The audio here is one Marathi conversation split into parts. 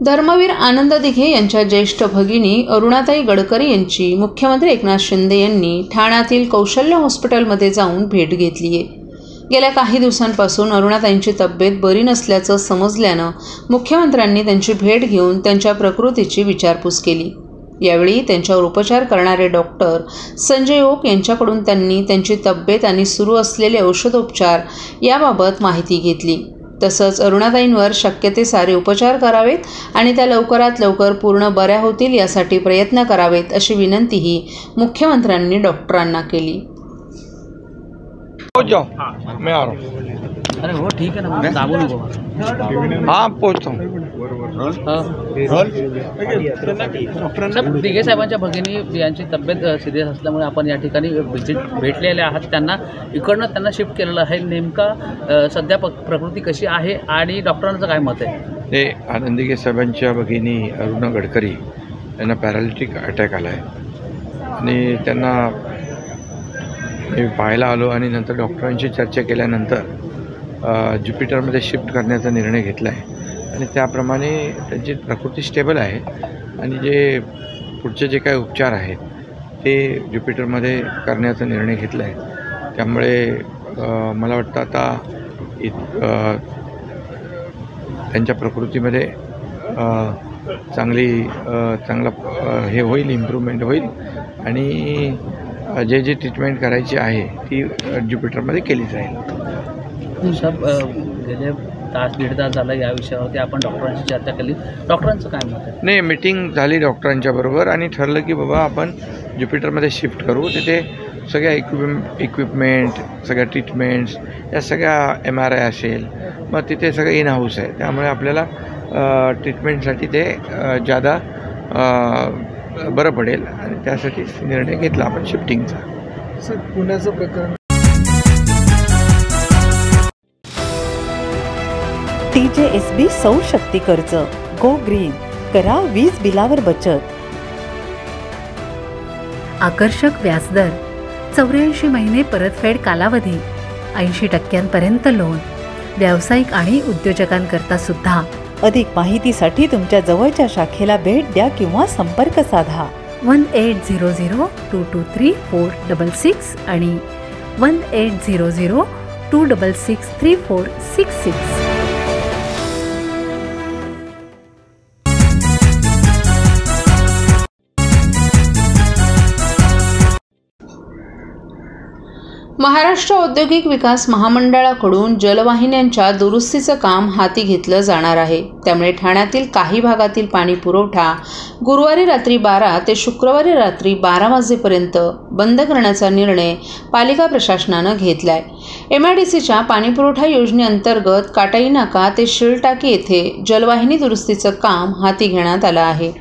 धर्मवीर आनंद दिघे यांच्या ज्येष्ठ भगिनी अरुणाताई गडकरी यांची मुख्यमंत्री एकनाथ शिंदे यांनी ठाण्यातील कौशल्य हॉस्पिटलमध्ये जाऊन भेट घेतली आहे। गेल्या काही दिवसांपासून अरुणाताईंची तब्येत बरी नसल्याचं समजल्यानं मुख्यमंत्र्यांनी त्यांची भेट घेऊन त्यांच्या प्रकृतीची विचारपूस केली। यावेळी त्यांच्यावर उपचार करणारे डॉक्टर संजय ओक यांच्याकडून त्यांनी त्यांची तब्येत आणि सुरू असलेले औषधोपचार याबाबत माहिती घेतली। तसंच अरुणाताईंवर शक्य ते सारे उपचार करावेत आणि त्या लवकरात लवकर पूर्ण बऱ्या होतील यासाठी प्रयत्न करावेत अशी विनंतीही मुख्यमंत्र्यांनी डॉक्टरांना केली। जाओ, मैं आ रहा हूँ। अरे वो ठीक है ना, दाबू नको। हाँ पहुँचता हूँ। साहेब, दिघे साहेबांच्या भगिनी यांची तब्येत सिरियस असल्यामुळे आपण या ठिकाणी भेटलेले आहात। त्यांना इकडनं त्यांना शिफ्ट केलेलं आहे। नेमका सध्या प्रकृती कशी आहे आणि डॉक्टरांचं काय मत आहे? ते आनंद दिघे साहेबांच्या भगिनी अरुणा गडकरी यांना पॅरालिटिक अटॅक आला आहे आणि त्यांना मी पाहायला आलो आणि नंतर डॉक्टरांशी चर्चा केल्यानंतर ज्युपिटरमध्ये शिफ्ट करण्याचा निर्णय घेतला आहे आणि त्याप्रमाणे त्यांची प्रकृती स्टेबल आहे आणि जे पुढचे जे काही उपचार आहेत ते ज्युपिटरमध्ये करण्याचा निर्णय घेतला आहे। त्यामुळे मला वाटतं आता त्यांच्या प्रकृतीमध्ये चांगला हे होईल, इम्प्रूव्हमेंट होईल आणि जे ट्रीटमेंट करायची आहे ती ज्युपिटरमध्ये केली जाईल। साहेब, गेले दीड तास झाला या विषयावरती आपण डॉक्टरांशी चर्चा केली। डॉक्टरांचं काय मत आहे? नाही, मीटिंग झाली डॉक्टरांच्या बरोबर आणि ठरलं की बाबा आपण ज्युपिटरमध्ये शिफ्ट करू। तिथे सगळ्या इक्विपमेंट, सगळ्या ट्रीटमेंट्स, या सगळ्या MRI असेल, मग तिथे सगळं इन हाऊस आहे। त्यामुळे आपल्याला ट्रीटमेंटसाठी ते जादा बरं पडेल आणि त्यासाठी निर्णय घेतला आपण शिफ्टिंगचा। सर, पुण्याचं प्रकरण TJSB सौर शक्ती कर्ज, गो ग्रीन, करा वीज बिलावर बचत। आकर्षक व्याजदर, 84 महिने परतफेड कालावधी, 80% लोन, व्यावसायिक आणि उद्योजकांकरता सुद्धा। अधिक माहितीसाठी तुमच्या जवळच्या शाखेला भेट द्या किंवा संपर्क साधा 1800-223-466 आणि 1800-266-3466। महाराष्ट्र औद्योगिक विकास महामंडळाकडून जलवाहिन्यांच्या दुरुस्तीचं काम हाती घेतलं जाणार आहे। त्यामुळे ठाण्यातील काही भागातील पाणी पुरवठा गुरुवारी रात्री 12 ते शुक्रवारी रात्री 12 वाजेपर्यंत बंद करण्याचा निर्णय पालिका प्रशासनानं घेतलाय। MIDCच्या पाणीपुरवठा योजनेअंतर्गत काटाई नाका ते शिळटाकी येथे जलवाहिनी दुरुस्तीचं काम हाती घेण्यात आलं आहे।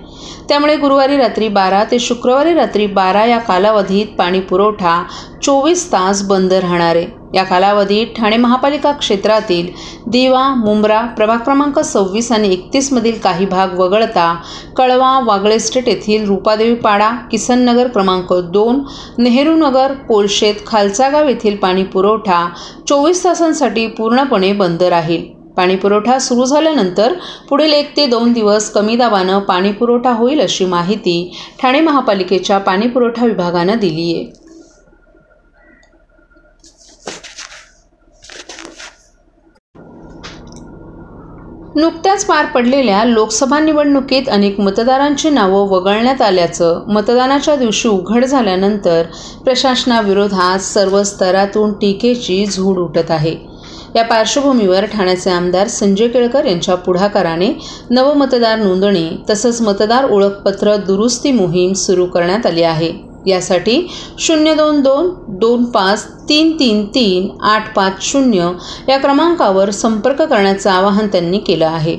त्यामुळे गुरुवारी रात्री 12 ते शुक्रवारी रात्री 12 या कालावधीत पाणी पुरवठा 24 तास बंद राहणार आहे। या कालावधीत ठाणे महापालिका क्षेत्रातील दिवा, मुंब्रा, प्रभाग क्रमांक 26 आणि 31 मधील काही भाग वगळता कळवा, वागळे स्ट्रीट येथील रूपादेवी पाडा, किसन नगर क्रमांक 2, नेहरू नगर, कोलशेत, खालचा गाव येथील पाणी पुरवठा 24 तासांसाठी पूर्णपणे बंद राहील। पाणी पुरवठा सुरू झाल्यानंतर पुढील 1 ते 2 दिवस कमी दाबानं पाणी पुरवठा होईल अशी माहिती ठाणे महापालिकेच्या पाणी पुरवठा विभागानं दिली आहे। नुकत्याच पार पडलेल्या लोकसभा निवडणुकीत अनेक मतदारांची नावं वगळण्यात आल्याचं मतदानाच्या दिवशी उघड झाल्यानंतर प्रशासनाविरोधात सर्व स्तरातून टीकेची झूड उठत आहे। या पार्श्वभूमीवर ठाण्याचे आमदार संजय केळकर यांच्या पुढाकाराने नवमतदार नोंदणी तसंच मतदार ओळखपत्र दुरुस्ती मोहीम सुरू करण्यात आली आहे। यासाठी 022-25-333-850 या क्रमांकावर संपर्क करण्याचं आवाहन त्यांनी केलं आहे।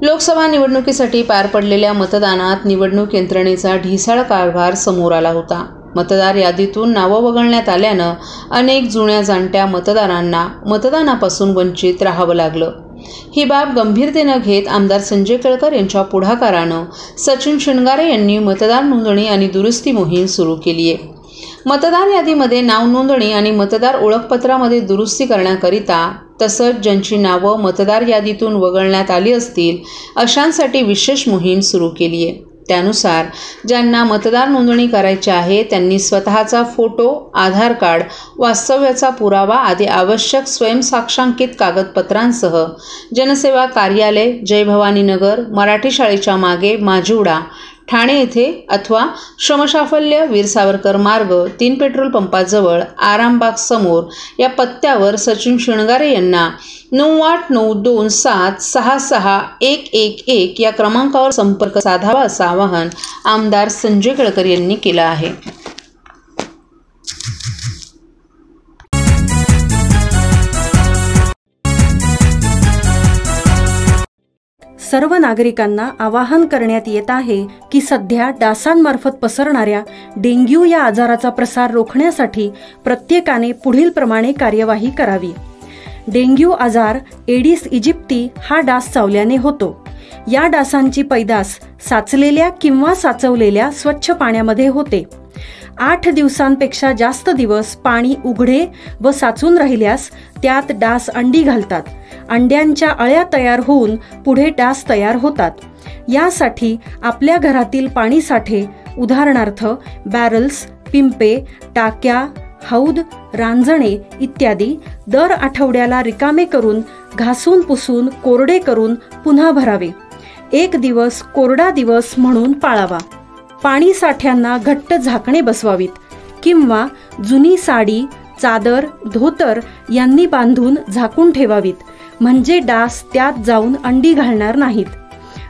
लोकसभा निवडणुकीसाठी पार पडलेल्या मतदानात निवडणूक यंत्रणेचा ढिसाळ कारभार समोर आला होता। मतदार यादीतून नावं वगळण्यात आल्यानं अनेक जुन्या जाणत्या मतदारांना मतदानापासून वंचित राहावं लागलं। ही बाब गंभीरतेनं घेत आमदार संजय केळकर यांच्या पुढाकारानं सचिन शिणगारे यांनी मतदार नोंदणी आणि दुरुस्ती मोहीम सुरू केली आहे। मतदार यादीमध्ये नाव नोंदणी आणि मतदार ओळखपत्रामध्ये दुरुस्ती करण्याकरिता तसंच ज्यांची नावं मतदार यादीतून वगळण्यात आली असतील अशांसाठी विशेष मोहीम सुरू केली आहे. त्यानुसार ज्यांना मतदार नोंदणी करायची आहे त्यांनी स्वतःचा फोटो, आधार कार्ड, वास्तव्याचा पुरावा आदी आवश्यक स्वयंसाक्षांकित कागदपत्रांसह जनसेवा कार्यालय, जय भवानी नगर, मराठी शाळेच्या मागे, माजिवडा, ठाणे येथे अथवा श्रमसाफल्य वीर सावरकर मार्ग 3 पेट्रोल पंपाजवळ आरामबाग समोर या पत्त्यावर सचिन शिणगारे यांना 9892766111 या क्रमांकावर संपर्क साधावा असं आवाहन आमदार संजय केळकर यांनी केलं आहे. सर्व नागरिकांना आवाहन करण्यात येत आहे की सध्या डासांमार्फत पसरणाऱ्या डेंग्यू या आजाराचा प्रसार रोखण्यासाठी प्रत्येकाने पुढीलप्रमाणे कार्यवाही करावी. डेंग्यू आजार एडिस इजिप्ती हा डास चावल्याने होतो. या डासांची पैदास साचलेल्या किंवा साचवलेल्या स्वच्छ पाण्यामध्ये होते. 8 दिवसांपेक्षा जास्त दिवस पाणी उघडे व साचून राहिल्यास त्यात डास अंडी घालतात. अंड्यांच्या अळ्या तयार होऊन पुढे डास तयार होतात. यासाठी आपल्या घरातील पाणी साठे उदाहरणार्थ बॅरल्स, पिंपे, टाक्या, हौद, रांजणे इत्यादी दर आठवड्याला रिकामे करून घासून पुसून कोरडे करून पुन्हा भरावे. 1 दिवस कोरडा दिवस म्हणून पाळावा. पाणी साठ्यांना घट्ट झाकणे बसवावीत किंवा जुनी साडी, चादर, धोतर यांनी बांधून झाकून ठेवावीत, म्हणजे डास त्यात जाऊन अंडी घालणार नाहीत.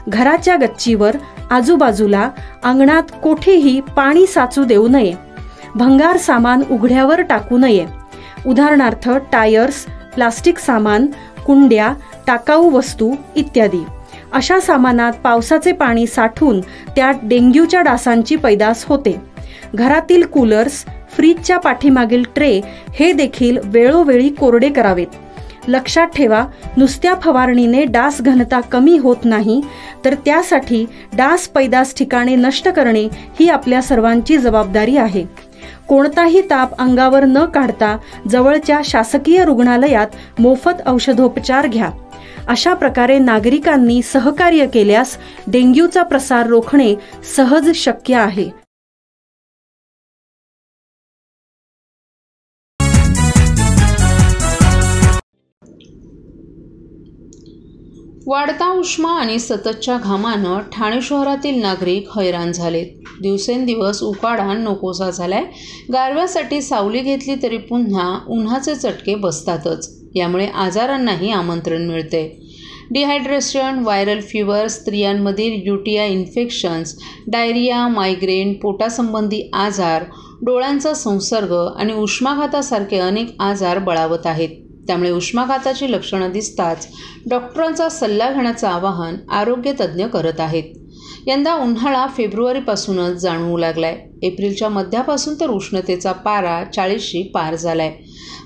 घराच्या गच्चीवर, आजूबाजूला, अंगणात कोठेही पाणी साचू देऊ नये. भंगार सामान उघड्यावर टाकू नये. उदाहरणार्थ टायर्स, प्लास्टिक सामान, कुंड्या, टाकाऊ वस्तू इत्यादी. अशा सामानात पावसाचे पाणी साठून त्यात डेंग्यूच्या डासांची पैदास होते. घरातील कूलर्स, फ्रीजच्या पाठीमागील ट्रे हे देखील वेळोवेळी कोरडे करावेत. लक्षात ठेवा, नुसत्या फवारणीने डास घनता कमी होत नाही, तर त्यासाठी डास पैदास ठिकाणे नष्ट करणे ही आपल्या सर्वांची जबाबदारी आहे. कोणताही ताप अंगावर न काढता जवळच्या शासकीय रुग्णालयात मोफत औषधोपचार घ्या. अशा प्रकारे नागरिकांनी सहकार्य केल्यास डेंग्यूचा प्रसार रोखणे सहज शक्य आहे. वाढता उष्मा आणि सततच्या घामानं ठाणे शहरातील नागरिक हैराण झालेत. दिवसेंदिवस उकाडा नकोसा झालाय. गारव्यासाठी सावली घेतली तरी पुन्हा उन्हाचे चटके बसतातच. यामुळे आजारांनाही आमंत्रण मिळते. डिहायड्रेशन, व्हायरल फीवर, स्त्रियांमधील UTI इन्फेक्शन्स, डायरिया, मायग्रेन, पोटासंबंधी आजार, डोळ्यांचा संसर्ग आणि उष्माघातासारखे अनेक आजार बळावत आहेत. त्यामुळे उष्माघाताची लक्षणं दिसताच डॉक्टरांचा सल्ला घेण्याचं आवाहन आरोग्य तज्ज्ञ करत आहेत. यंदा उन्हाळा फेब्रुवारीपासूनच जाणवू लागलाय. एप्रिलच्या मध्यापासून तर उष्णतेचा पारा 40शी पार झालाय.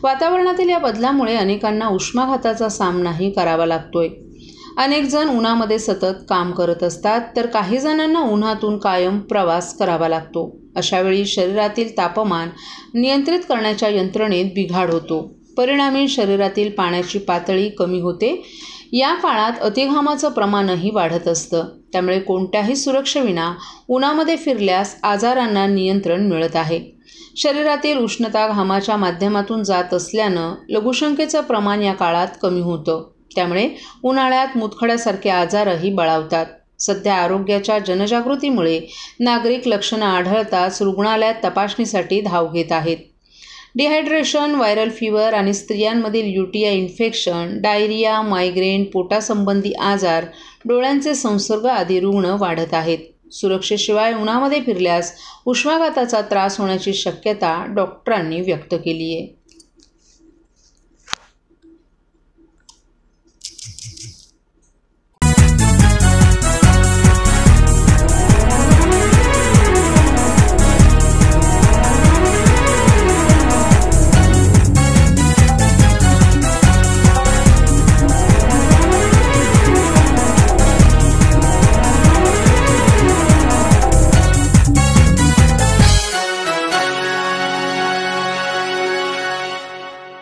वातावरणातील या बदलामुळे अनेकांना उष्माघाताचा सामनाही करावा लागतोय. अनेक जण उन्हामध्ये सतत काम करत असतात, तर काही जणांना उन्हातून कायम प्रवास करावा लागतो. अशावेळी शरीरातील तापमान नियंत्रित करण्याच्या यंत्रणेत बिघाड होतो. परिणामी शरीरातील पाण्याची पातळी कमी होते. या काळात अतिघामाचं प्रमाणही वाढत असतं. त्यामुळे कोणत्याही सुरक्षेविना उन्हामध्ये फिरल्यास आजारांना नियंत्रण मिळत आहे. शरीरातील उष्णता घामाच्या माध्यमातून जात असल्यानं लघुशंकेचं प्रमाण या काळात कमी होतं. त्यामुळे उन्हाळ्यात मुतखड्यासारखे आजारही बळावतात. सध्या आरोग्याच्या जनजागृतीमुळे नागरिक लक्षणं आढळताच रुग्णालयात तपासणीसाठी धाव घेत आहेत. डिहायड्रेशन, व्हायरल फीवर आणि स्त्रियांमधील UTI इन्फेक्शन, डायरिया, मायग्रेन, पोटासंबंधी आजार, डोळ्यांचे संसर्ग आदी रुग्ण वाढत आहेत. सुरक्षेशिवाय उन्हामध्ये फिरल्यास उष्माघाताचा त्रास होण्याची शक्यता डॉक्टरांनी व्यक्त केली आहे.